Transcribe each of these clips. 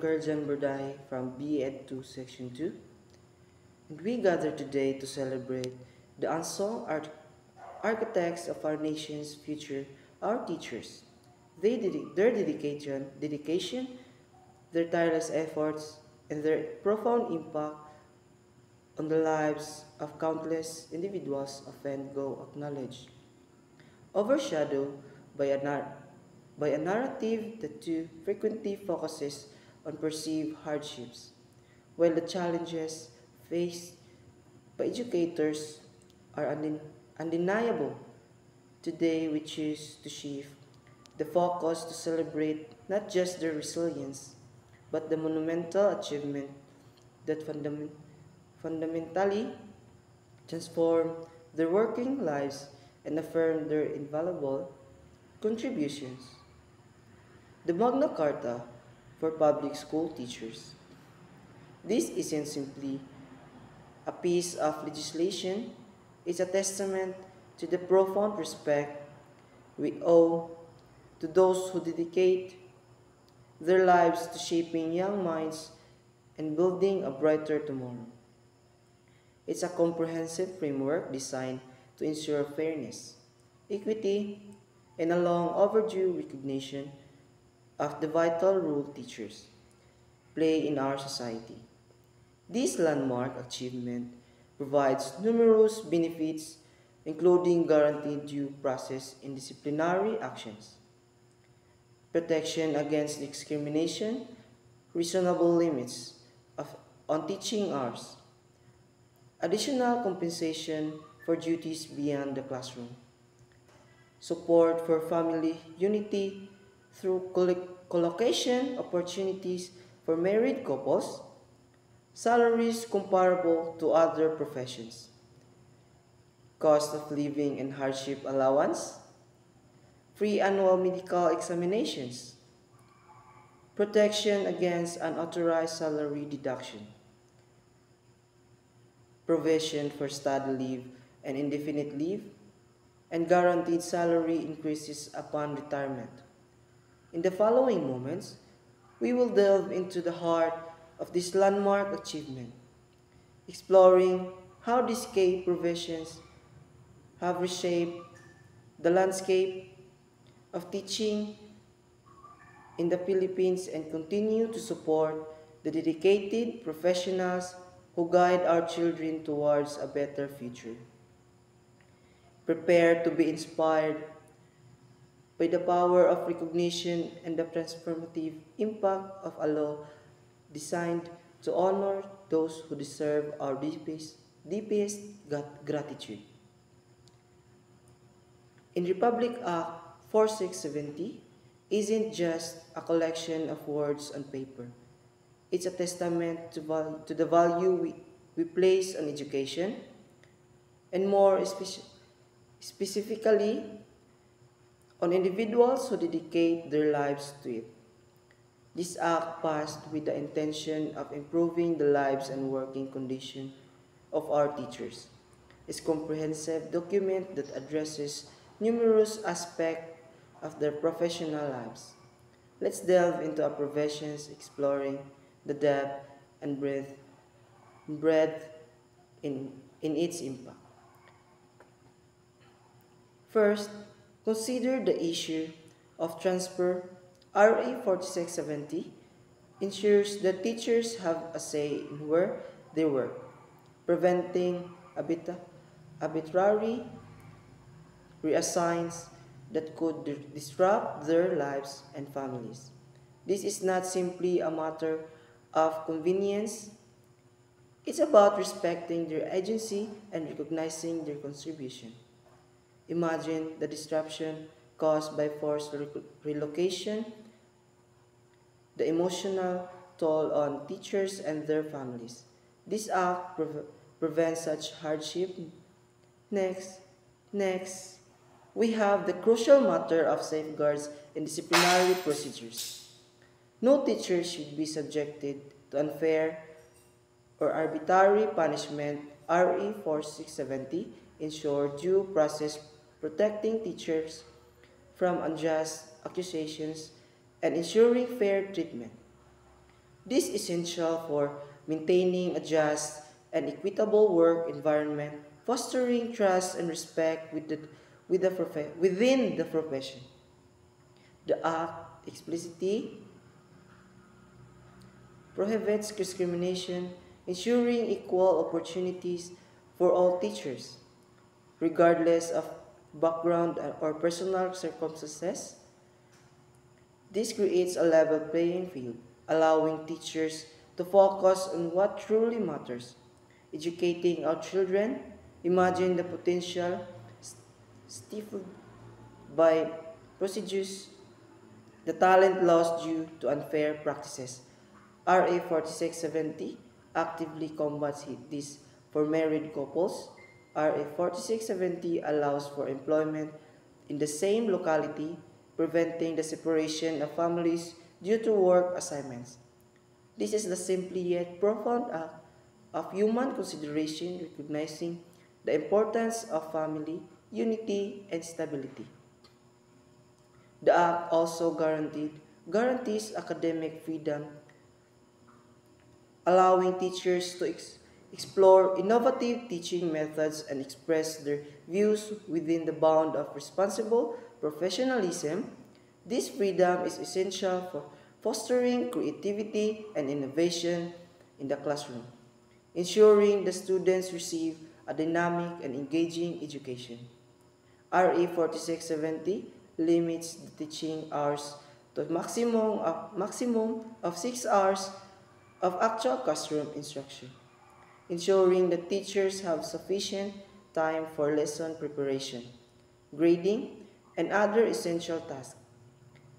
Kerjan Burdai from BEd2 Section 2, and we gather today to celebrate the unsung architects of our nation's future, our teachers. Their dedication, their tireless efforts, and their profound impact on the lives of countless individuals often go acknowledged, overshadowed by a narrative that too frequently focuses on perceived hardships, while the challenges faced by educators are undeniable. Today we choose to shift the focus to celebrate not just their resilience, but the monumental achievement that fundamentally transform their working lives and affirm their invaluable contributions. The Magna Carta for public school teachers. This isn't simply a piece of legislation, it's a testament to the profound respect we owe to those who dedicate their lives to shaping young minds and building a brighter tomorrow. It's a comprehensive framework designed to ensure fairness, equity, and a long overdue recognition of the vital role teachers play in our society. This landmark achievement provides numerous benefits, including guaranteed due process in disciplinary actions, protection against discrimination, reasonable limits on teaching hours, additional compensation for duties beyond the classroom, support for family unity through collocation opportunities for married couples, salaries comparable to other professions, cost of living and hardship allowance, free annual medical examinations, protection against unauthorized salary deduction, provision for study leave and indefinite leave, and guaranteed salary increases upon retirement. In the following moments, we will delve into the heart of this landmark achievement, exploring how these key provisions have reshaped the landscape of teaching in the Philippines and continue to support the dedicated professionals who guide our children towards a better future. Prepare to be inspired by the power of recognition and the transformative impact of a law designed to honor those who deserve our deepest gratitude. In Republic Act 4670 isn't just a collection of words on paper. It's a testament to the value we place on education, and more specifically on individuals who dedicate their lives to it. This act passed with the intention of improving the lives and working conditions of our teachers. It's a comprehensive document that addresses numerous aspects of their professional lives. Let's delve into our professions, exploring the depth and breadth in its impact. First, consider the issue of transfer. RA 4670 ensures that teachers have a say in where they work, preventing arbitrary reassigns that could disrupt their lives and families. This is not simply a matter of convenience, it's about respecting their agency and recognizing their contribution. Imagine the disruption caused by forced relocation, the emotional toll on teachers and their families. This act prevents such hardship. Next, we have the crucial matter of safeguards and disciplinary procedures. No teacher should be subjected to unfair or arbitrary punishment. RE 4670 ensures due process, protecting teachers from unjust accusations and ensuring fair treatment. This is essential for maintaining a just and equitable work environment, fostering trust and respect within the profession. The Act explicitly prohibits discrimination, ensuring equal opportunities for all teachers, regardless of background or personal circumstances. This creates a level playing field, allowing teachers to focus on what truly matters, educating our children. Imagine the potential stifled by procedures, the talent lost due to unfair practices. RA 4670 actively combats this for married couples. RA 4670 allows for employment in the same locality, preventing the separation of families due to work assignments. This is the simply yet profound act of human consideration, recognizing the importance of family, unity, and stability. The Act also guarantees academic freedom, allowing teachers to explore innovative teaching methods and express their views within the bound of responsible professionalism. This freedom is essential for fostering creativity and innovation in the classroom, ensuring the students receive a dynamic and engaging education. RE 4670 limits the teaching hours to a maximum of 6 hours of actual classroom instruction, ensuring that teachers have sufficient time for lesson preparation, grading, and other essential tasks.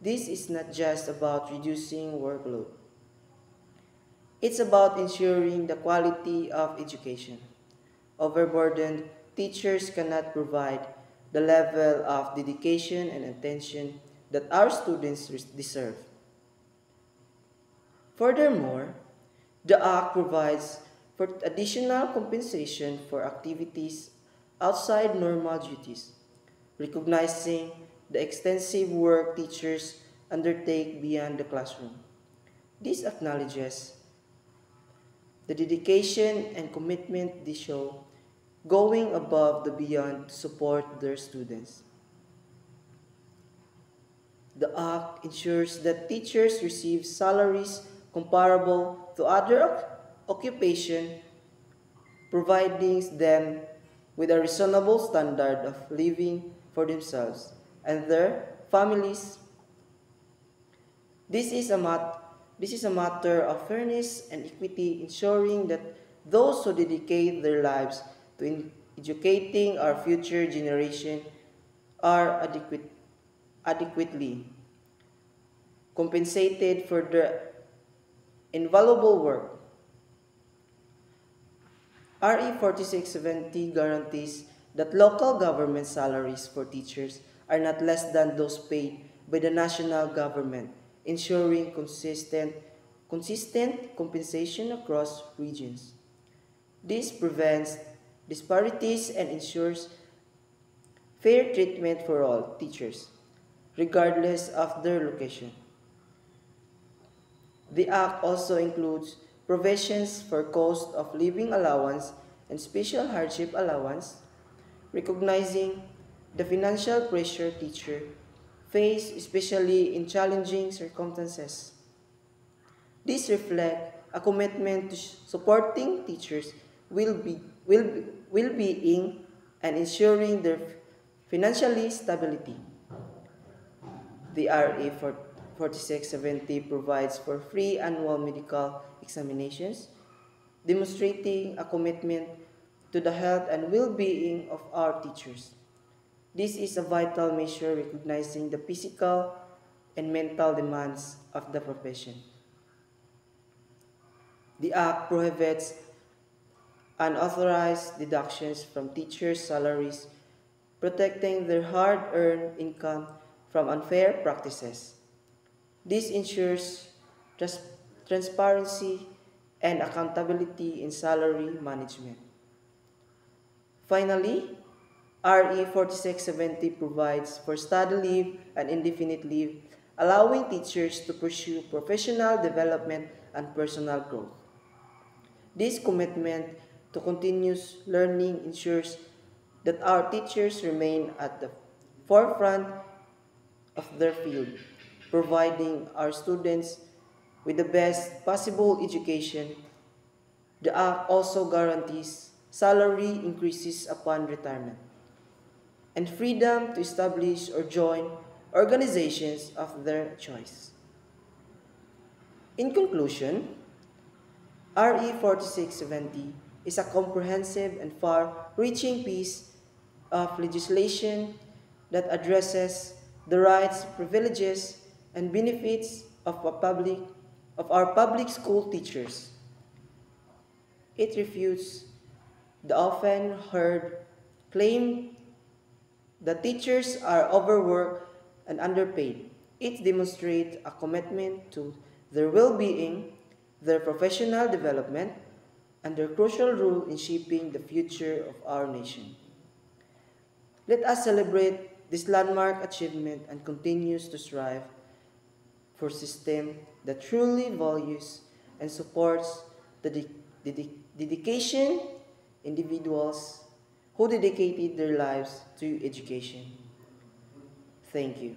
This is not just about reducing workload. It's about ensuring the quality of education. Overburdened teachers cannot provide the level of dedication and attention that our students deserve. Furthermore, the Act provides for additional compensation for activities outside normal duties, recognizing the extensive work teachers undertake beyond the classroom. This acknowledges the dedication and commitment they show, going above and beyond to support their students. The Act ensures that teachers receive salaries comparable to other occupations, providing them with a reasonable standard of living for themselves and their families. This is a matter of fairness and equity, ensuring that those who dedicate their lives to educating our future generation are adequately compensated for their invaluable work. RE 4670 guarantees that local government salaries for teachers are not less than those paid by the national government, ensuring consistent compensation across regions. This prevents disparities and ensures fair treatment for all teachers, regardless of their location. The Act also includes provisions for cost of living allowance and special hardship allowance, recognizing the financial pressure teachers face, especially in challenging circumstances. This reflects a commitment to supporting teachers' well-being and ensuring their financial stability. The RA 4670 provides for free annual medical examinations, demonstrating a commitment to the health and well-being of our teachers. This is a vital measure recognizing the physical and mental demands of the profession. The Act prohibits unauthorized deductions from teachers' salaries, protecting their hard-earned income from unfair practices. This ensures transparency and accountability in salary management. Finally, RE 4670 provides for study leave and indefinite leave, allowing teachers to pursue professional development and personal growth. This commitment to continuous learning ensures that our teachers remain at the forefront of their field, providing our students with the best possible education. The Act also guarantees salary increases upon retirement and freedom to establish or join organizations of their choice. In conclusion, RE 4670 is a comprehensive and far-reaching piece of legislation that addresses the rights, privileges, and benefits of our public school teachers. It refutes the often heard claim that teachers are overworked and underpaid. It demonstrates a commitment to their well-being, their professional development, and their crucial role in shaping the future of our nation. Let us celebrate this landmark achievement and continues to strive for a system that truly values and supports the dedication individuals who dedicated their lives to education. Thank you.